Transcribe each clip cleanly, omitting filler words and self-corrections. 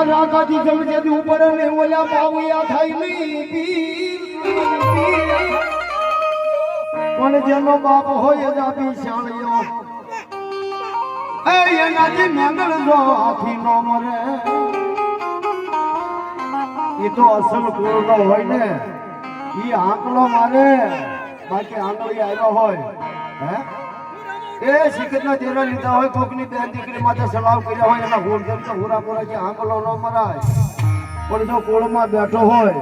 રાકાજી જમજેદી ઉપર ને ઓલા પાવયા થાય નહીં પણ જેનો બાપ હોય જ આપી શાળિયો એ એનાથી મેંગળ જો આખી નો મરે ઈ તો અસલ કુળનો હોય ને ઈ આંકલો મારે બાકી આંકળી આવ્યો હોય હે એ શિખરના તેરા લીધા હોય કોકની બેન દીકરી માટે સલાવ કર્યા હોય એના ગોળધમ તો હુરાપુરા જે આંકલો ન મરાય પણ જો કોળમાં બેઠો હોય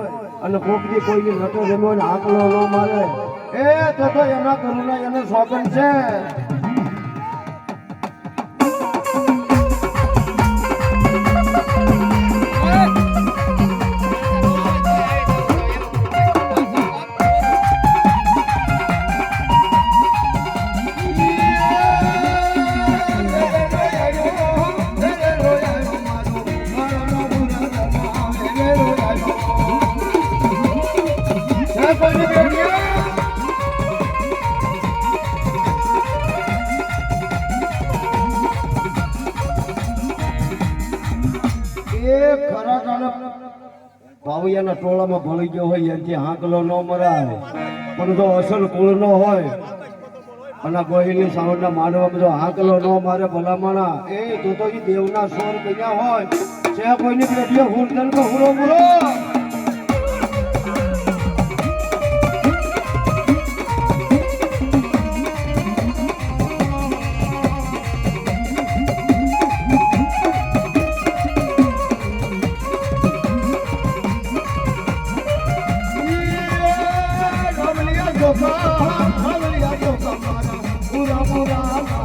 અને કોકની કોઈની નટો જમ્યો ને આંકલો ન મારે એ તો એના કરુણા એને સોગન છે ભાવિયાના ટોળામાં ભળી ગયો હોય એથી હાંકલો ન મરાય પણ જો અસલ કુળ નો હોય અને ગોહિલની સાવરના માનવામાં જો હાંકલો ન મારે ભલામણા એ તો ઈ દેવના સ્વર બન્યા હોય છે કોઈની પેટીએ હુરદન કો હુરો મુરો પૂરા પૂરા